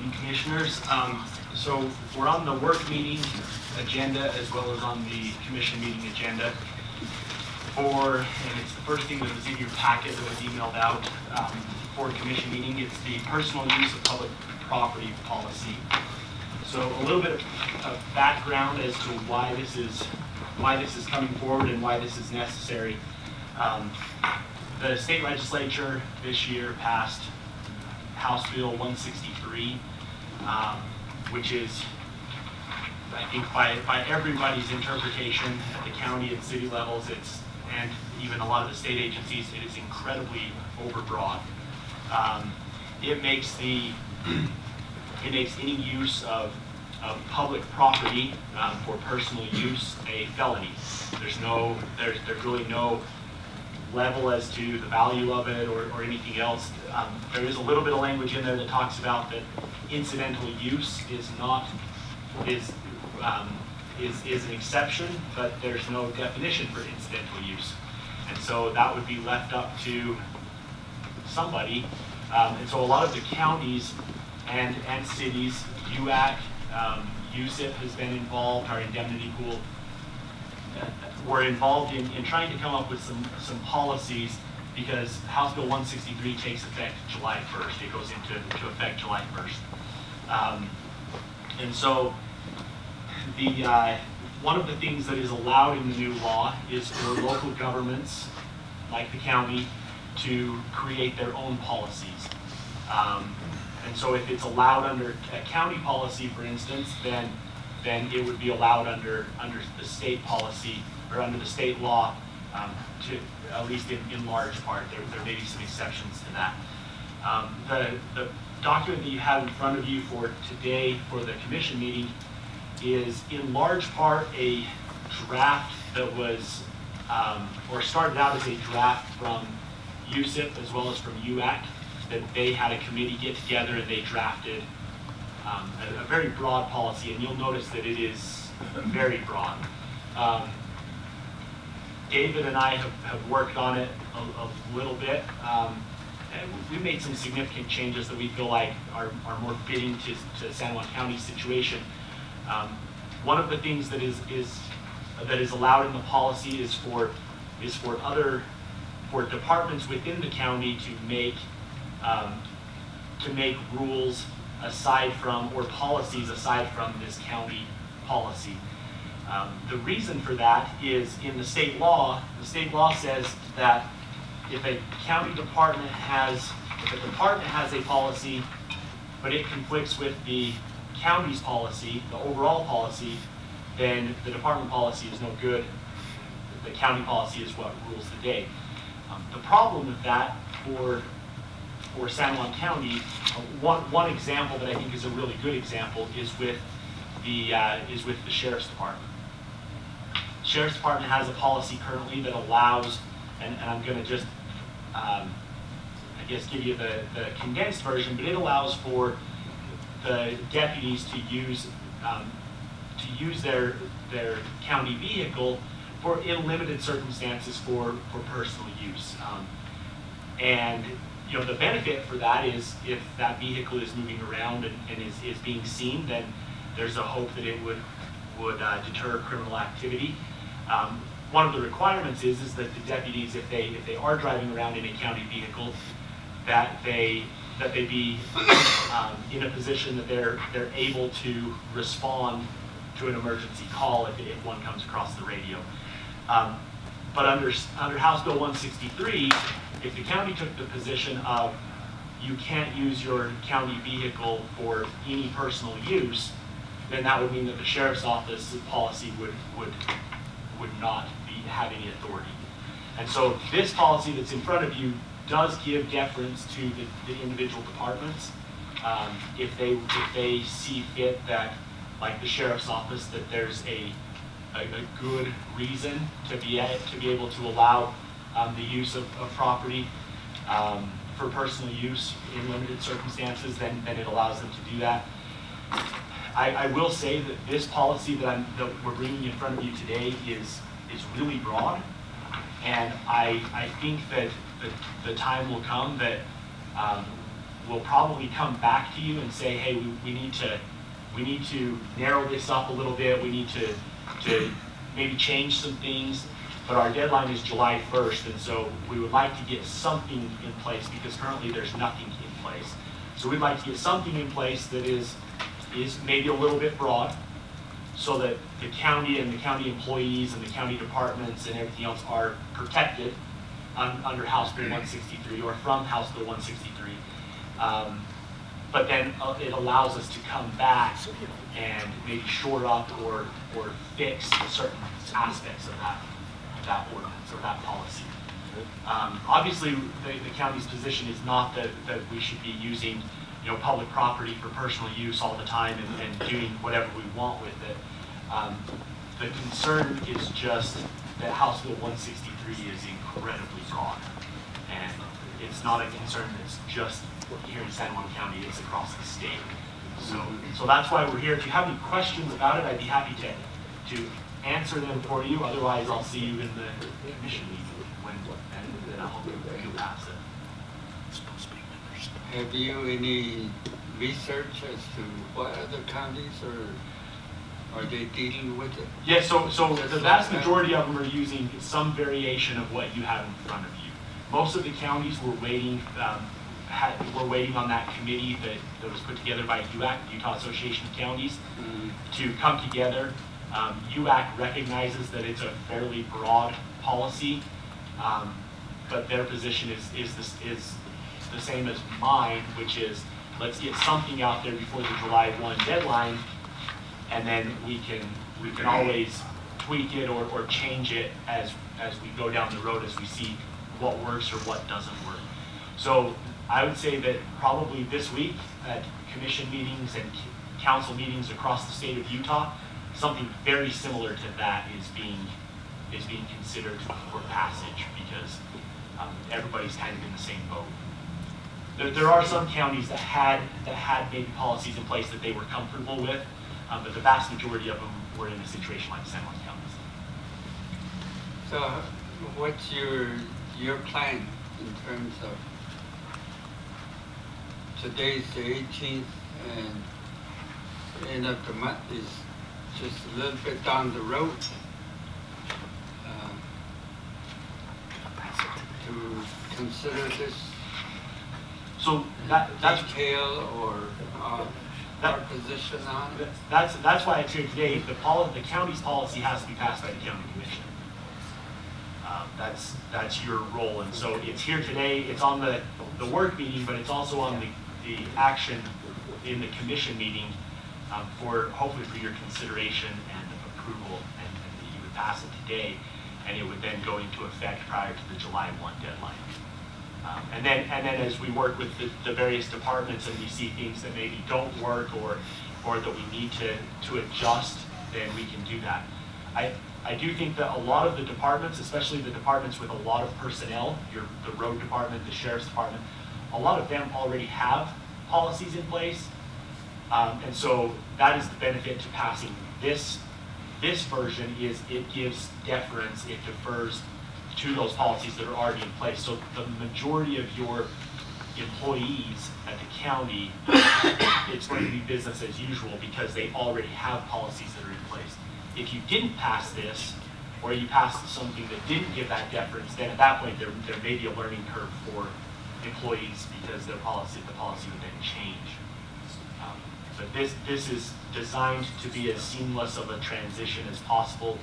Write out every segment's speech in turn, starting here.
morning, Commissioners. So we're on the work meeting agenda as well as on the commission meeting agenda and it's the first thing that was in your packet that was emailed out for commission meeting. It's the personal use of public property policy. So a little bit of background as to why this is coming forward and why this is necessary. The state legislature this year passed House Bill 163, which is, I think, by everybody's interpretation at the county and city levels, and even a lot of the state agencies, it is incredibly overbroad. It makes any use of public property for personal use a felony. There's really no level as to the value of it or anything else. There is a little bit of language in there that talks about that incidental use is an exception, but there's no definition for incidental use. And so that would be left up to somebody. And so a lot of the counties and cities, UAC, USIP has been involved, our indemnity pool, were involved in trying to come up with some policies, because House Bill 163 takes effect July 1st. It goes into effect July 1st. And so one of the things that is allowed in the new law is for local governments, like the county, to create their own policies. And so if it's allowed under a county policy, for instance, then it would be allowed under the state policy or under the state law, to at least in large part. There may be some exceptions to that. The document that you have in front of you for today for the commission meeting is in large part a draft that was, or started out as a draft from USIP as well as from UAC, that they had a committee get together and they drafted a very broad policy, and you'll notice that it is very broad. David and I have worked on it a little bit, and we've made some significant changes that we feel like are more fitting to San Juan County's situation. One of the things that is allowed in the policy is for departments within the county to make rules aside from, or policies aside from, this county policy. The reason for that is in the state law says that if a department has a policy, but it conflicts with the county's policy, the overall policy, then the department policy is no good. The county policy is what rules the day. The problem with that for San Juan County, one example that I think is a really good example is with the Sheriff's Department. Sheriff's Department has a policy currently that allows, and I'm going to just, I guess, give you the condensed version, but it allows for the deputies to use their county vehicle in limited circumstances for personal use. And the benefit for that is if that vehicle is moving around and is being seen, then there's a hope that it would deter criminal activity. One of the requirements is that the deputies, if they are driving around in a county vehicle, that they be in a position that they're able to respond to an emergency call if one comes across the radio. But under House Bill 163, if the county took the position of you can't use your county vehicle for any personal use, then that would mean that the sheriff's office policy would not have any authority. And so this policy that's in front of you does give deference to the individual departments. If they see fit that, like the sheriff's office, that there's a good reason to be able to allow the use of property for personal use in limited circumstances, then it allows them to do that. I will say that this policy that we're bringing in front of you today is really broad, and I think that the time will come that we'll probably come back to you and say, hey, we need to narrow this up a little bit. We need to maybe change some things. But our deadline is July 1st, and so we would like to get something in place because currently there's nothing in place. So we'd like to get something in place that is maybe a little bit broad, so that the county and the county employees and the county departments and everything else are protected under House Bill 163 or from House Bill 163. But then it allows us to come back and maybe shore up or fix certain aspects of that ordinance or that policy. Obviously, the county's position is not that we should be using public property for personal use all the time and doing whatever we want with it. The concern is just that House Bill 163 is incredibly broad, and it's not a concern that's just here in San Juan County, it's across the state. So that's why we're here. If you have any questions about it, I'd be happy to answer them for you. Otherwise, I'll see you in the commission meeting and I hope you'll pass it. Have you any research as to what other counties are they dealing with it? Yeah, so the vast majority of them are using some variation of what you have in front of you. Most of the counties were waiting on that committee that was put together by UAC, the Utah Association of Counties, to come together. UAC recognizes that it's a fairly broad policy, but their position is the same as mine, which is let's get something out there before the July 1 deadline, and then we can always tweak it or change it as we go down the road, as we see what works or what doesn't work. So I would say that probably this week at commission meetings and council meetings across the state of Utah, something very similar to that is being considered for passage, because everybody's kind of in the same boat. There are some counties that had maybe policies in place that they were comfortable with, but the vast majority of them were in a situation like San Juan County. So what's your plan in terms of today's the 18th and end of the month is just a little bit down the road to consider this So that's detail or our position on it? That's why it's here today. The county's policy has to be passed by the county commission. That's your role, and so it's here today. It's on the work meeting, but it's also on the action in the commission meeting for hopefully for your consideration and approval, and that you would pass it today, and it would then go into effect prior to the July 1 deadline. And then as we work with the various departments and we see things that maybe don't work or that we need to adjust, then we can do that. I do think that a lot of the departments, especially the departments with a lot of personnel, the road department, the sheriff's department, a lot of them already have policies in place. And so that is the benefit to passing this version, is it gives deference, it defers to those policies that are already in place. So the majority of your employees at the county, it's going to be business as usual because they already have policies that are in place. If you didn't pass this, or you passed something that didn't give that deference, then at that point there may be a learning curve for employees because the policy would then change. But this is designed to be as seamless of a transition as possible,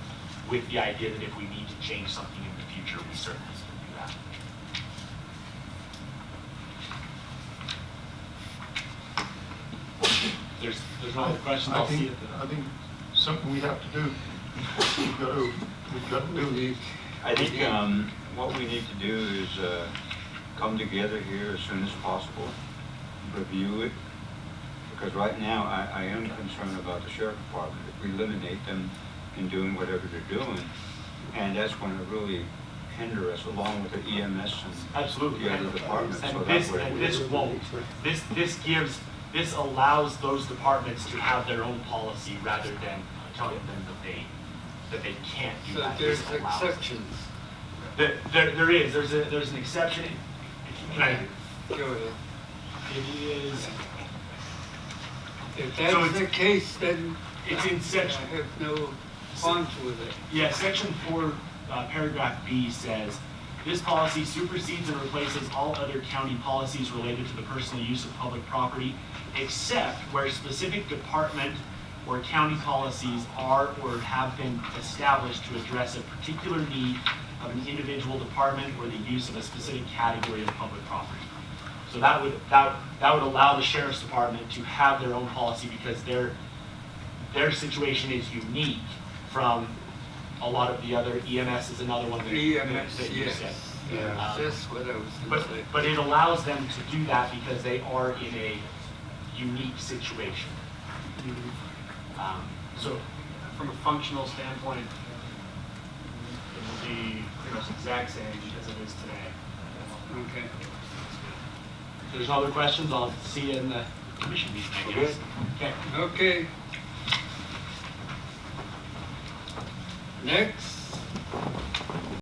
with the idea that if we need to change something in the future, we certainly can do that. There's no other questions. I'll see it. I think something we have to do. We've got to do. I think what we need to do is come together here as soon as possible, review it, because right now I am concerned about the sheriff department. If we eliminate them in doing whatever they're doing, and that's going to really hinder us, along with the EMS and absolutely the other departments. And so this won't. This allows those departments to have their own policy rather than telling them that they can't do So that. there's exceptions. There is. There's an exception. Can I? Go ahead. It is, If So that's it's- the case, then it's in I section, have no qualms with it. yeah, section 4, paragraph B says, this policy supersedes and replaces all other county policies related to the personal use of public property, except where specific department or county policies are or have been established to address a particular need of an individual department or the use of a specific category of public property. So that would allow the sheriff's department to have their own policy because their situation is unique from a lot of the other. EMS is another one that EMS, that you yes. said. Yeah, that's what I was gonna say. But it allows them to do that because they are in a unique situation. So From a functional standpoint, it will be pretty much the exact same as it is today. Okay. if there's no other questions, I'll see you in the commission meeting, I guess. Okay. Okay. Next,